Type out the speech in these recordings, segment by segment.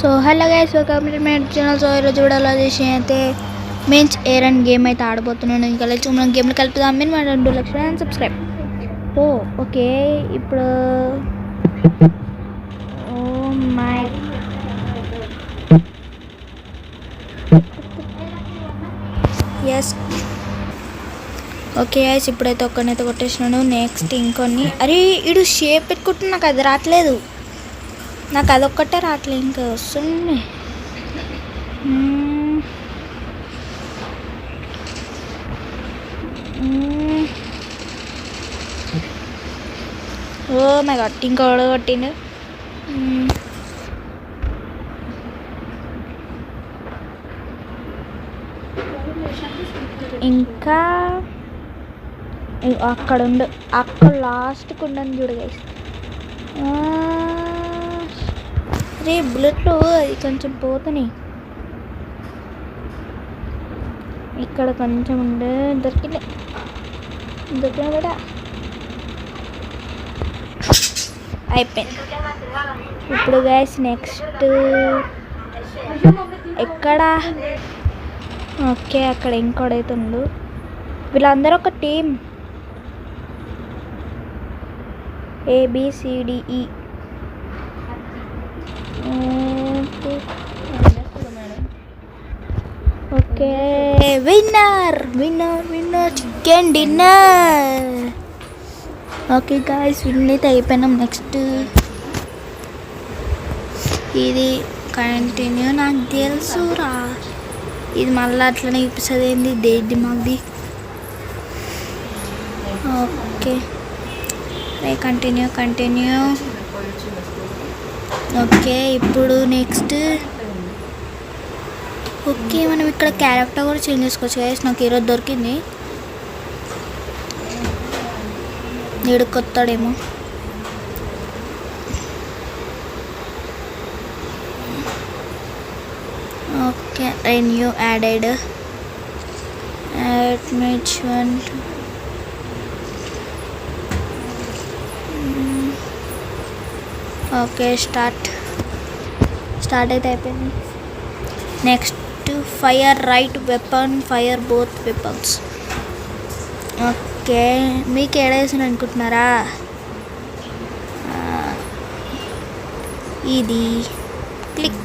So hello guys, welcome to my channel. So ఈరోజు చూడాలి అయితే మెన్స్ ఎయిర్ అండ్ గేమ్ అయితే ఆడబోతున్నాను. ఇంకా లేచి మనం గేమ్లో కలుపుదాం. మీరు మన 2 లక్షలు అండ్ సబ్స్క్రైబ్. ఓకే ఇప్పుడు మై ఎస్ ఓకే గైస్, ఇప్పుడైతే ఒక్కనైతే కొట్టేసినాను. నెక్స్ట్ ఇంకొన్ని. అరే ఇడు షేప్ పెట్టుకుంటున్నా, నాకు అది రావట్లేదు. నాకు అదొక్కటే రావట్లేదు, ఇంకా వస్తుంది. ఓ మై గాడ్, ఇంకా కొట్టిండు. ఇంకా అక్కడ ఉండు, అక్కడ లాస్ట్కి ఉండని చూడు గైస్. అరే బుల్లెట్లు అది కొంచెం పోతున్నాయి. ఇక్కడ కొంచెం ఉండే దొరికింది కూడా అయిపోయింది. ఇప్పుడు గైస్ నెక్స్ట్ ఎక్కడ? ఓకే అక్కడ ఇంకోడైతే ఉండు. వీళ్ళందరూ ఒక team, ABCDE. Okay winner chicken dinner. Okay guys, win అయితే అయిపోయినాం. నెక్స్ట్ ఇది కంటిన్యూ. నాకు తెలుసురా, ఇది మళ్ళీ అట్లనే చూపిస్తుంది. ఏంది దేది మాది. Okay continue. ఓకే ఇప్పుడు నెక్స్ట్. ఓకే మనం ఇక్కడ క్యారెక్టర్ కూడా చేంజ్ చేసుకోవచ్చు గైస్. నాకు ఈరోజు దొరికింది. కొత్తాడేమో. Okay new added match 1. Okay start అయితే అయిపోయింది. Next fire right weapon, fire both weapons. Okay మీకు ఏడేసాను అనుకుంటున్నారా? ఇది click.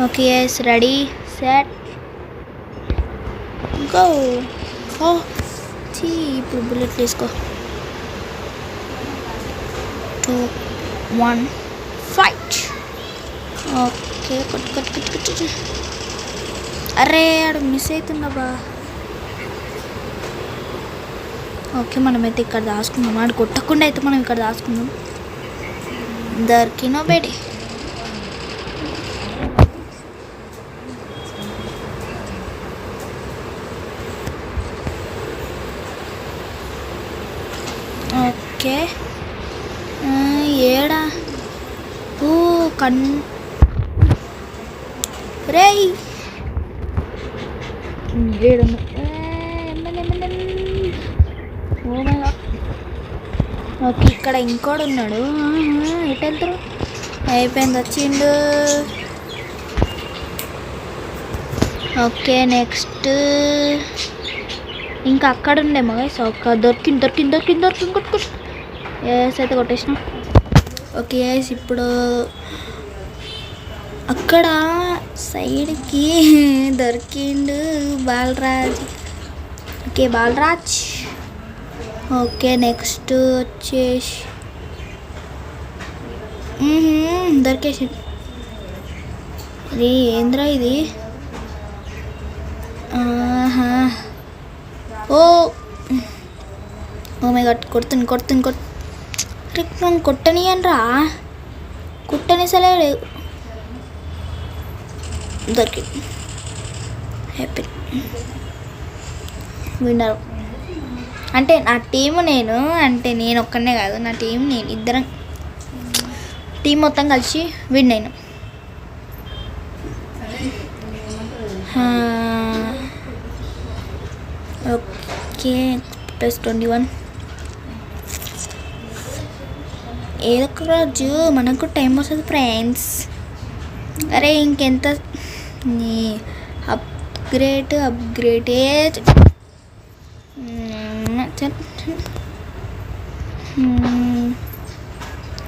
Okay yes, ready set go. ఇప్పుడు బుల్లెట్ తీసుకో. 2 1 ఫైట్. ఓకే కొట్టు. అరే ఆడు మిస్ అవుతుండబా. ఓకే మనమైతే ఇక్కడ దాచుకుందాం. ఆడు కొట్టకుండా అయితే మనం ఇక్కడ దాచుకుందాం. దొరికినో బేడి. ఓకే ఏడా? రే ఓకే ఇక్కడ ఇంకోడు ఉన్నాడు. ఎటు వెళ్తారు? అయిపోయింది, వచ్చిండు. ఓకే నెక్స్ట్ ఇంకా అక్కడ ఉండేమో గైస్. ఒక దొరికింది కొట్టు. ఎస్ అయితే కొట్టేసిన. ఓకే గైస్ ఇప్పుడు అక్కడ సైడ్కి దొరికిండు Balraj. Okay Balraj. Okay next వచ్చేసి దొరికేసి. ఇది ఏంద్రా ఇది? ఓ మై గాడ్, కొడుతుంది. కొట్టనియనరా, కొట్టనిసలేడు. దొరికింది, హ్యాపీ విన్నర్. అంటే నా టీము నేను ఒక్కనే కాదు, నా టీం నేను ఇద్దరం టీం మొత్తం కలిసి విన్ అయినాం. ఓకే +21. ఏదో ఒక రోజు మనకు టైం వస్తుంది ఫ్రెండ్స్. అరే ఇంకెంత నీ అప్గ్రేడ్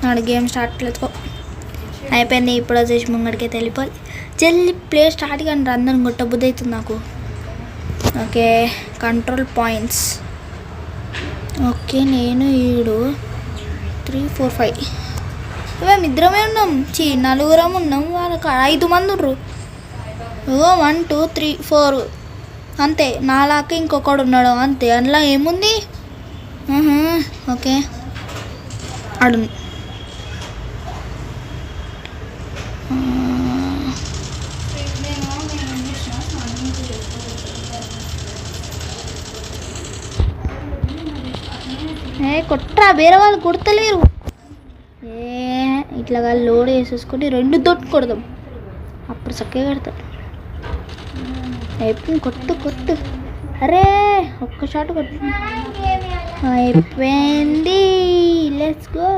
నాడు గేమ్ స్టార్ట్ లేదు అయిపోయింది. ఇప్పుడు వచ్చేసి ముంగడికి వెళ్ళిపోవాలి. జల్లి ప్లే స్టార్ట్ కానీ అందరం గుట్టబుద్ధి అవుతుంది నాకు. Okay control points. ఓకే నేను 7 3 4 5 మేము ఇద్దరమే ఉన్నాం. నలుగురం ఉన్నాం. వాళ్ళకి 5 మంది ఉన్నారు. 1 2 3 4 అంతే. నాలాక ఇంకొకడు ఉన్నాడు అంతే. అందులో ఏముంది? ఓకే అడు కొట్టరా, వేరే వాళ్ళు కొడతలేరు. ఇట్లాగా లోడ్ వేసేసుకొని 2 తోటి కొడదాం, అప్పుడు చక్కగా కడతాం. అయిపోయింది. కొట్టు. అరే ఒక్క షాట్ కొట్టు. అయిపోయింది. Let's go.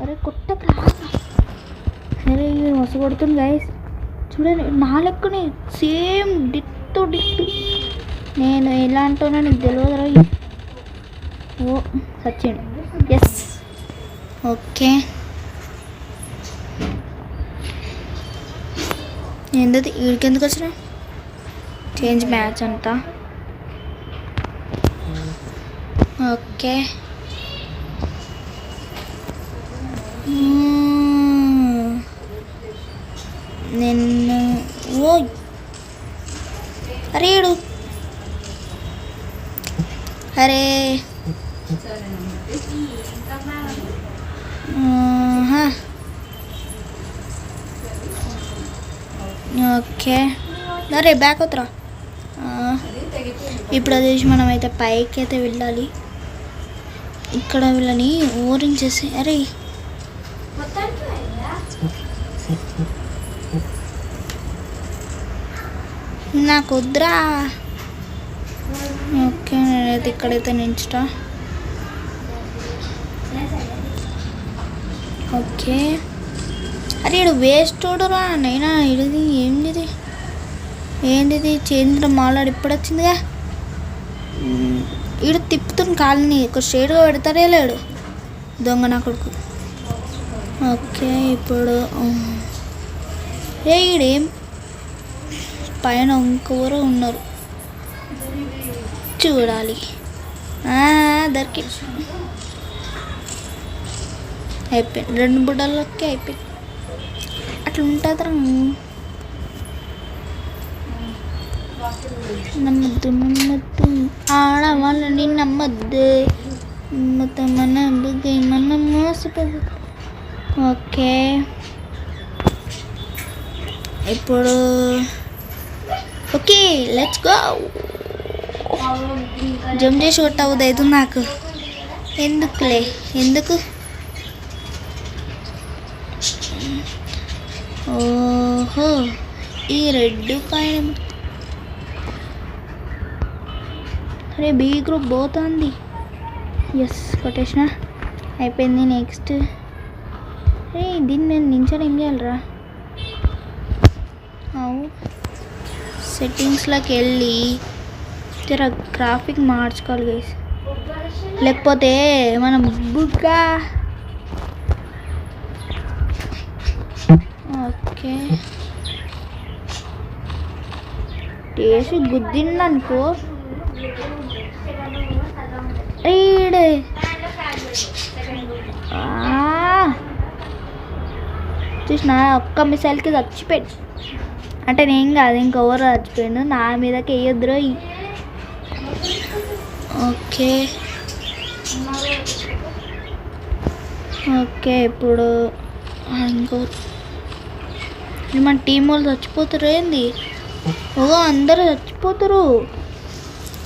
అరే కొట్టకరా. అరే మస్తు కొడుతుంది గైస్. చూడండి నా లెక్కనే సేమ్ డిట్టు. నేను ఎలా అంటున్నా నీకు తెలియదురా. ఓ సచిన్. Yes okay. ఏంటది వీడికి ఎందుకు వచ్చినా? చేంజ్ మ్యాచ్ అంతా. ఓకే నేను ఓ అరే అరే ఓకే అరే బ్యాక్ అవుతురా. ఇప్పుడు అది మనమైతే పైకి అయితే వెళ్ళాలి. ఇక్కడ వీళ్ళని ఓరించేసి అరే నాకు వద్దురా. ఓకే నేనైతే ఇక్కడైతే నించుతా. ఓకే అరే ఇడు వేస్ట్ రా నైనా. ఇడిది ఏంటిది చేంద్ర మాలాడు ఇప్పుడు వచ్చిందిగా. ఇడు తిప్పుతున్న కాళ్ళని ఒక షేడ్గా పెడతాడే లేడు దొంగ నా కొడుకు. ఓకే ఇప్పుడు ఈడేం పైన ఇంకెవరో ఉన్నారు చూడాలి. దరికి అయిపోయింది. 2 బుడ్డలకి అయిపోయింది. అట్లా ఉంటుంది. నమ్మద్దు ఆడవాళ్ళని నమ్మద్దు. మన బుద్ధి మనం మోసపోదు. ఓకే ఇప్పుడు ఓకే లెట్స్ గో. జంప్ చేసి కొట్టవద్దు అవుతుంది నాకు. ఎందుకు ఓహో ఈ రెడ్ పైన. అరే బీ గ్రూప్ పోతుంది. ఎస్ కొట్టేసిన అయిపోయింది. నెక్స్ట్ అరే దీన్ని నేను నించని ఏం చేయాలరా? సెట్టింగ్స్లోకి వెళ్ళి జర గ్రాఫిక్ మార్చుకోవాలి గైస్, లేకపోతే మనం బుగ్గా. ఓకే టేసి గుద్దిందనుకో ఈడే చూసిన ఒక్క మిసైల్కి చచ్చిపోయాడు. అంటే నేను కాదు ఇంకెవరు చచ్చిపోయాడు. నా మీదకి వేయొద్దురో. ఓకే ఓకే ఇప్పుడు ఇంకో మన టీం వాళ్ళు చచ్చిపోతారు ఏంది? అందరూ చచ్చిపోతారు.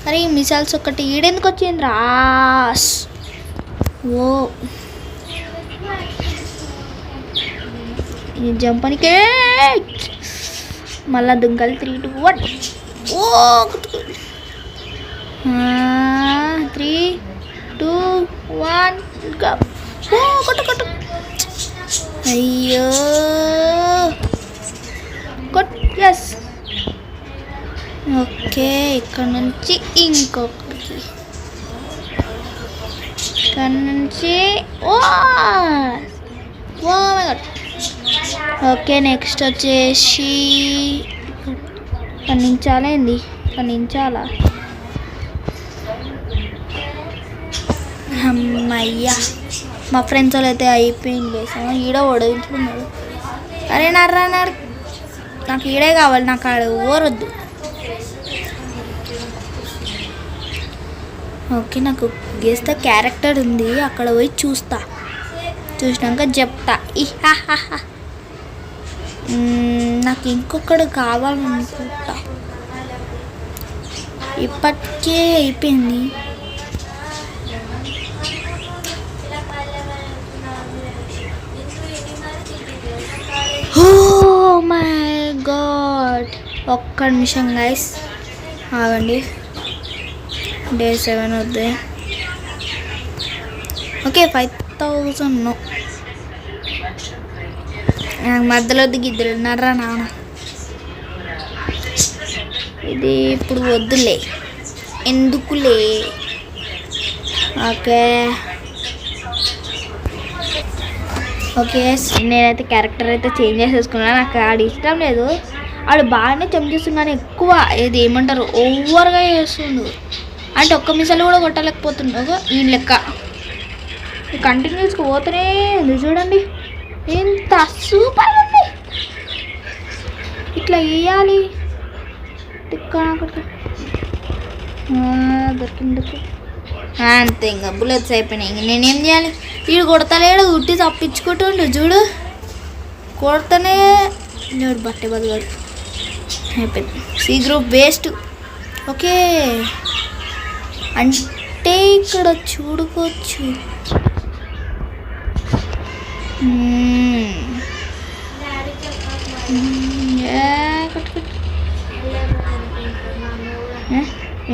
అరే ఈ మిసైల్స్ ఒకటి ఈడెందుకు వచ్చింది రాస్. ఈ జంపనికే మళ్ళా దుంకలు 3 2 1. 3 2 1 కొట్టు కొట్టు. అయ్యో కొట్. ఎస్. ఓకే, ఇక్కడ నుంచి ఇంకొకరికి, ఇక్కడ నుంచి. Oh my God. Okay, next వచ్చేసి పండించాలా ఏంది, పండించాలా. అమ్మయ్యా, మా ఫ్రెండ్స్ వాళ్ళు అయితే అయిపోయింది వేసాము. ఈడ ఓడించుకున్నాడు. అరే నర్రా నాకు ఈడే కావాలి, నాకు ఆడ ఓరొద్దు. ఓకే, నాకు గెస్ట్ క్యారెక్టర్ ఉంది, అక్కడ పోయి చూస్తా. చూసినాక చెప్తా. నాకు ఇంకొకడు కావాలనుకుంటా. ఇప్పటికే అయిపోయింది. ఓ మై గాడ్, ఒక్క నిమిషం గైస్ ఆగండి. డే 7 వద్దే. ఓకే, 5000. నాకు మధ్యలో దిగిద్దరున్నారా నాన్న. ఇది ఇప్పుడు వద్దులే, ఎందుకులే. ఓకే ఓకే, నేనైతే క్యారెక్టర్ అయితే చేంజ్ చేసేసుకున్నాను. నాకు ఆడు ఇష్టం లేదు. ఆడు బాగానే చంపిస్తున్నాను, ఎక్కువ ఇది ఏమంటారు ఓవర్గా చేస్తుండు. అంటే ఒక్క మిసాలు కూడా కొట్టలేకపోతుండవు. ఈ లెక్క కంటిన్యూస్గా పోతూనే ఉంది. చూడండి ఎంత సూపర్ ఉంది. ఇట్లా వేయాలి. దొరికింది అంతే, ఇంకా బుల్లెట్స్ అయిపోయినాయి. ఇంక నేనేం చేయాలి? వీడు కొడతలేడు, ఉట్టి తప్పించుకుంటుండు. చూడు కొడతానే లేడు. బట్టే బదుగాడు అయిపోయింది. C group waste. ఓకే, అంటే ఇక్కడ చూడుకోవచ్చు.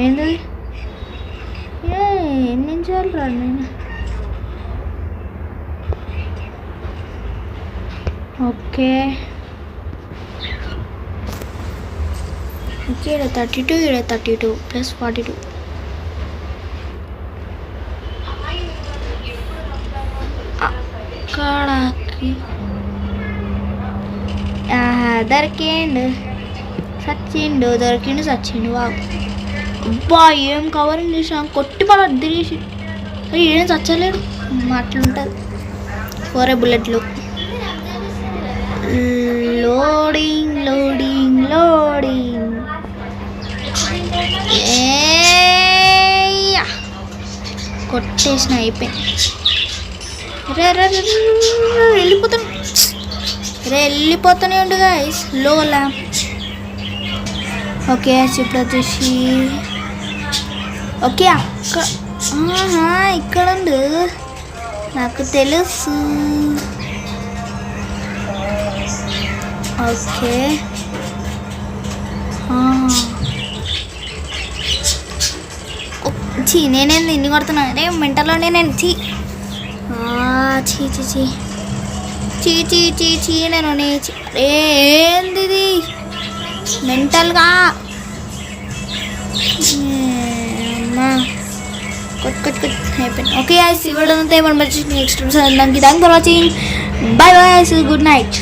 ఏంది ఎన్ని నిమిషాలు రా నేను. ఓకే ఇక్కడ 32, ఇక్కడ 32 + 42. అక్కడికి దొరికిండు, సచ్చిండు, దొరికిండు, సచ్చిండు. వాగు అబ్బా, ఏం కవరింగ్ చేసాం. కొట్టి పడ తిరిగేసి ఏం చచ్చలేడు. అట్లుంటుంది. 4 బుల్లెట్లు. Loading loading loading. కొట్టేసిన అయిపోయింది. వెళ్ళిపోతాను, వెళ్ళిపోతూనే ఉండు గైస్. లో ల్యాంప్. ఓకే, ఇప్పుడు వచ్చేసి ఓకే ఇక్కడ ఉండు, నాకు తెలుసు. ఓకే చీ, నేనేంది ఇన్ని కొడుతున్నా? అరే మెంటల్లోనే నేను. చీ చీ చీ చీ చీ చీ చీ చీ నేను ఏంది ఇది మెంటల్గా. అమ్మా కొట్ అయిపోయింది. ఓకే ఐస్ ఇవ్వడంతో ఏమన్నా next thank for watching. By by, good night.